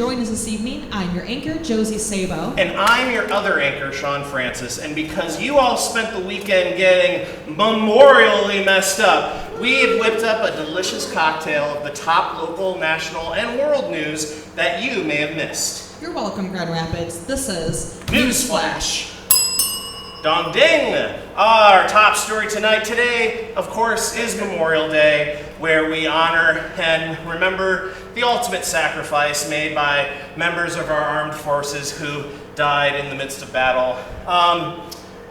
join us this evening. I'm your anchor, Josie Sabo. And I'm your other anchor, Sean Francis. And because you all spent the weekend getting memorially messed up, we've whipped up a delicious cocktail of the top local, national, and world news that you may have missed. You're welcome, Grand Rapids. This is NewsFlash. Dong ding! Our top story today, of course, is Memorial Day, where we honor and remember the ultimate sacrifice made by members of our armed forces who died in the midst of battle.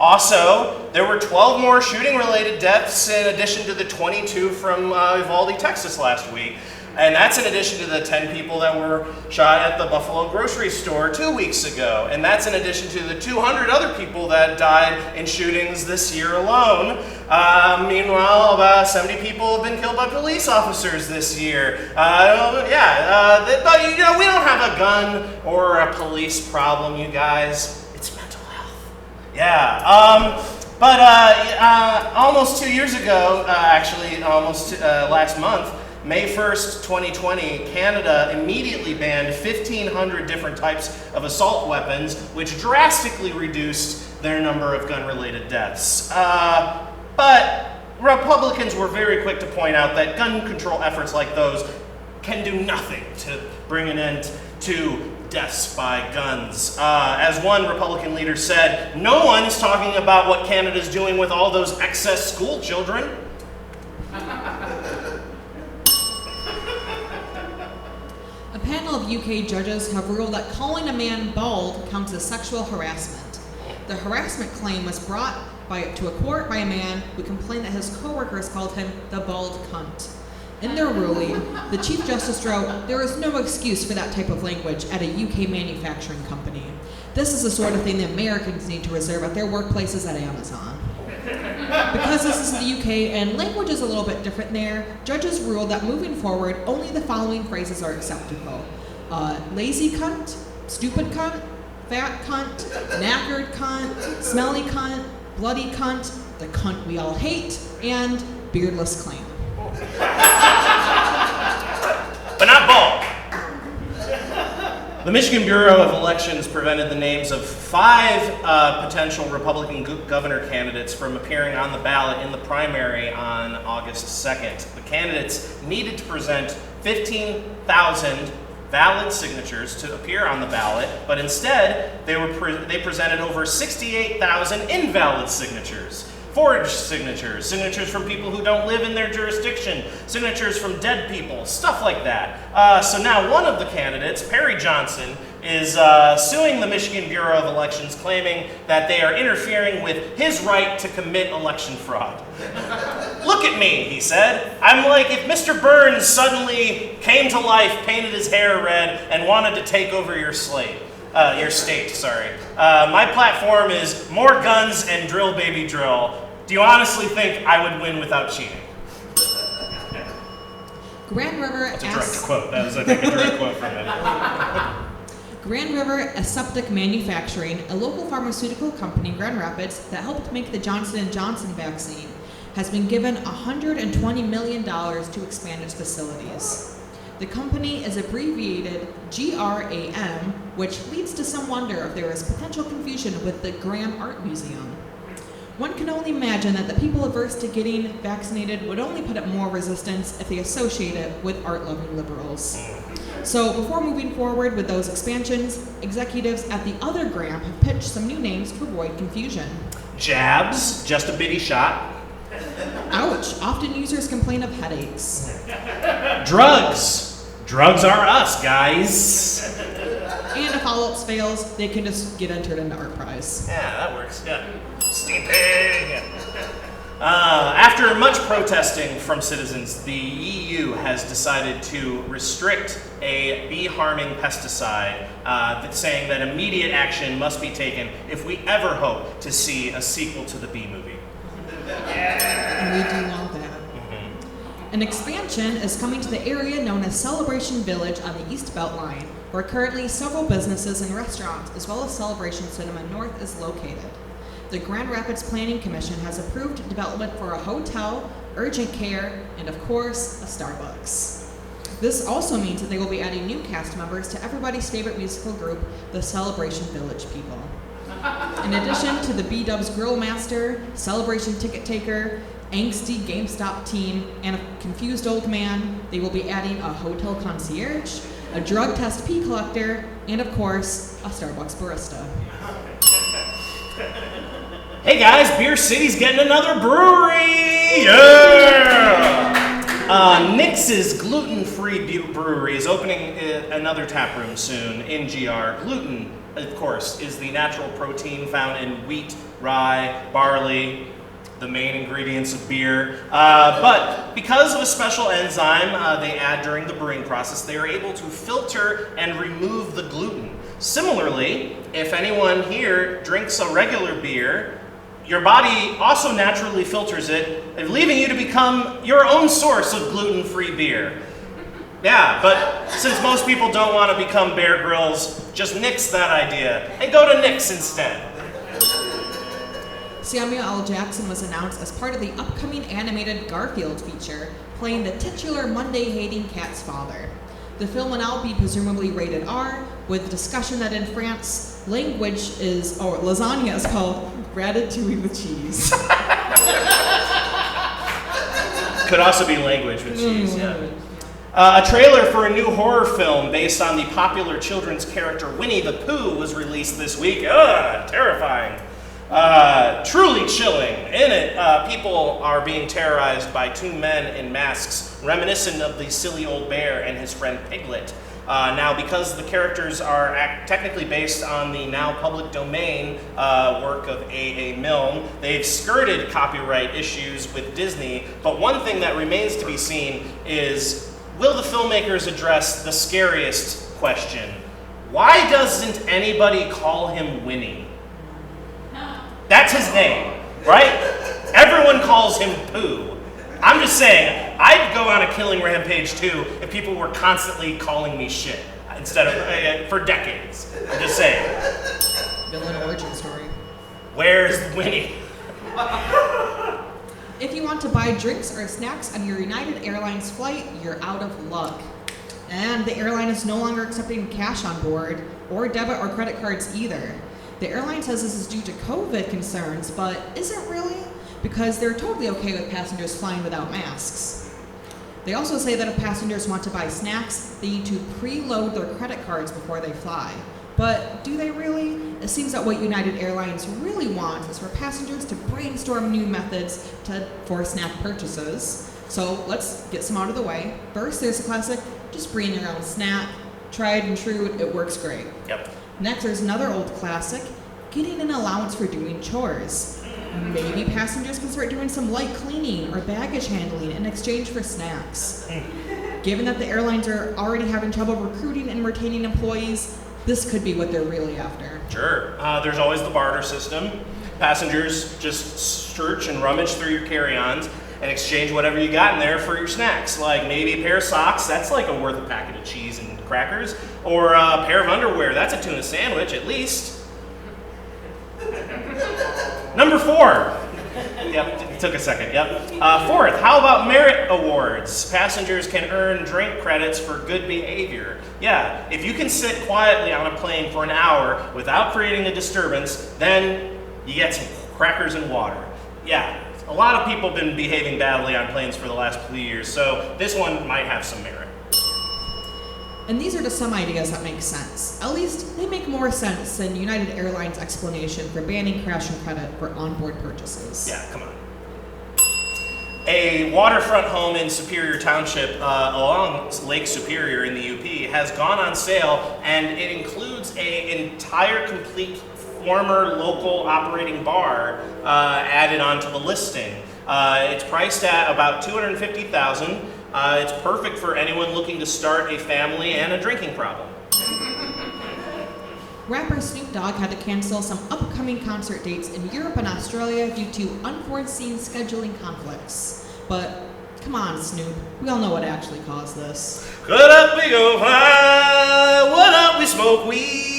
Also, there were 12 more shooting-related deaths in addition to the 22 from Uvalde, Texas last week. And that's in addition to the 10 people that were shot at the Buffalo grocery store 2 weeks ago. And that's in addition to the 200 other people that died in shootings this year alone. Meanwhile, about 70 people have been killed by police officers this year. But we don't have a gun or a police problem, you guys. It's mental health. Yeah. Almost 2 years ago, last month, May 1st, 2020, Canada immediately banned 1,500 different types of assault weapons, which drastically reduced their number of gun-related deaths. But Republicans were very quick to point out that gun control efforts like those can do nothing to bring an end to deaths by guns. As one Republican leader said, no one is talking about what Canada's doing with all those excess school children. A panel of UK judges have ruled that calling a man bald counts as sexual harassment. The harassment claim was brought to a court by a man who complained that his co-workers called him the bald cunt. In their ruling, the Chief Justice wrote, "There is no excuse for that type of language at a UK manufacturing company. This is the sort of thing that Americans need to reserve at their workplaces at Amazon." Because this is the UK and language is a little bit different there, judges ruled that moving forward, only the following phrases are acceptable. Lazy cunt, stupid cunt, fat cunt, knackered cunt, smelly cunt, bloody cunt, the cunt we all hate, and beardless clam. But not bald. The Michigan Bureau of Elections prevented the names of 5 potential Republican governor candidates from appearing on the ballot in the primary on August 2nd. The candidates needed to present 15,000 valid signatures to appear on the ballot, but instead they presented over 68,000 invalid signatures. Forged signatures, signatures from people who don't live in their jurisdiction, signatures from dead people, stuff like that. So now one of the candidates, Perry Johnson, is suing the Michigan Bureau of Elections, claiming that they are interfering with his right to commit election fraud. "Look at me," he said. "I'm like if Mr. Burns suddenly came to life, painted his hair red, and wanted to take over your state. My platform is more guns and drill, baby, drill. Do you honestly think I would win without cheating?" Grand River. That's a direct quote. That was, I think, a direct quote from him. Grand River Aseptic Manufacturing, a local pharmaceutical company in Grand Rapids that helped make the Johnson & Johnson vaccine, has been given $120 million to expand its facilities. The company is abbreviated GRAM, which leads to some wonder if there is potential confusion with the Graham Art Museum. One can only imagine that the people averse to getting vaccinated would only put up more resistance if they associate it with art-loving liberals. So before moving forward with those expansions, executives at the other Graham have pitched some new names to avoid confusion. Jabs, just a bitty shot. Ouch, often users complain of headaches. Drugs. Drugs are us, guys. And if all else fails, they can just get entered into Art Prize. Yeah, that works. Yeah. Steamping. After much protesting from citizens, the EU has decided to restrict a bee-harming pesticide, saying that immediate action must be taken if we ever hope to see a sequel to the Bee Movie. And we do know that. An expansion is coming to the area known as Celebration Village on the East Beltline, where currently several businesses and restaurants, as well as Celebration Cinema North, is located. The Grand Rapids Planning Commission has approved development for a hotel, urgent care, and of course, a Starbucks. This also means that they will be adding new cast members to everybody's favorite musical group, the Celebration Village People. In addition to the B-Dubs Grill Master, Celebration Ticket Taker, angsty GameStop teen, and a confused old man, they will be adding a hotel concierge, a drug test pee collector, and of course, a Starbucks barista. Hey guys, Beer City's getting another brewery! Yeah! Nix's gluten-free brewery is opening another tap room soon in GR. Gluten, of course, is the natural protein found in wheat, rye, barley, the main ingredients of beer. But because of a special enzyme they add during the brewing process, they are able to filter and remove the gluten. Similarly, if anyone here drinks a regular beer, your body also naturally filters it, leaving you to become your own source of gluten-free beer. Yeah, but since most people don't want to become Bear Grylls, just nix that idea and go to Nix instead. Samuel L. Jackson was announced as part of the upcoming animated Garfield feature, playing the titular Monday-hating cat's father. The film will now be presumably rated R, with discussion that in France, lasagna is called ratatouille with cheese. Could also be language with cheese, yeah. A trailer for a new horror film based on the popular children's character Winnie the Pooh was released this week. Terrifying. Truly chilling. In it, people are being terrorized by two men in masks, reminiscent of the silly old bear and his friend Piglet. Now, because the characters are technically based on the now public domain work of A.A. Milne, they've skirted copyright issues with Disney, but one thing that remains to be seen is, will the filmmakers address the scariest question? Why doesn't anybody call him Winnie? That's his name, right? Everyone calls him Pooh. I'm just saying, I'd go on a killing rampage too if people were constantly calling me shit instead of for decades. I'm just saying. Villain origin story. Where's Winnie? If you want to buy drinks or snacks on your United Airlines flight, you're out of luck. And the airline is no longer accepting cash on board, or debit or credit cards either. The airline says this is due to COVID concerns, but isn't really, because they're totally okay with passengers flying without masks. They also say that if passengers want to buy snacks, they need to preload their credit cards before they fly. But do they really? It seems that what United Airlines really wants is for passengers to brainstorm new methods for snack purchases. So let's get some out of the way. First, there's a classic, just bring your own snack. Tried and true, it works great. Yep. Next, there's another old classic, getting an allowance for doing chores. Maybe passengers can start doing some light cleaning or baggage handling in exchange for snacks. Given that the airlines are already having trouble recruiting and retaining employees, this could be what they're really after. Sure. There's always the barter system. Passengers just search and rummage through your carry-ons and exchange whatever you got in there for your snacks. Like maybe a pair of socks, that's like worth a packet of cheese and crackers. Or a pair of underwear, that's a tuna sandwich at least. Number 4. Yep, it took a second, yep. Fourth, how about merit awards? Passengers can earn drink credits for good behavior. Yeah, if you can sit quietly on a plane for an hour without creating a disturbance, then you get some crackers and water. Yeah, a lot of people have been behaving badly on planes for the last few years, so this one might have some merit. And these are just some ideas that make sense. At least they make more sense than United Airlines' explanation for banning cash and credit for onboard purchases. Yeah, come on. A waterfront home in Superior Township along Lake Superior in the UP has gone on sale, and it includes an entire complete former local operating bar added onto the listing. It's priced at about $250,000. It's perfect for anyone looking to start a family and a drinking problem. Rapper Snoop Dogg had to cancel some upcoming concert dates in Europe and Australia due to unforeseen scheduling conflicts. But come on, Snoop, we all know what actually caused this. Cut up, we go fly. What up, we smoke weed.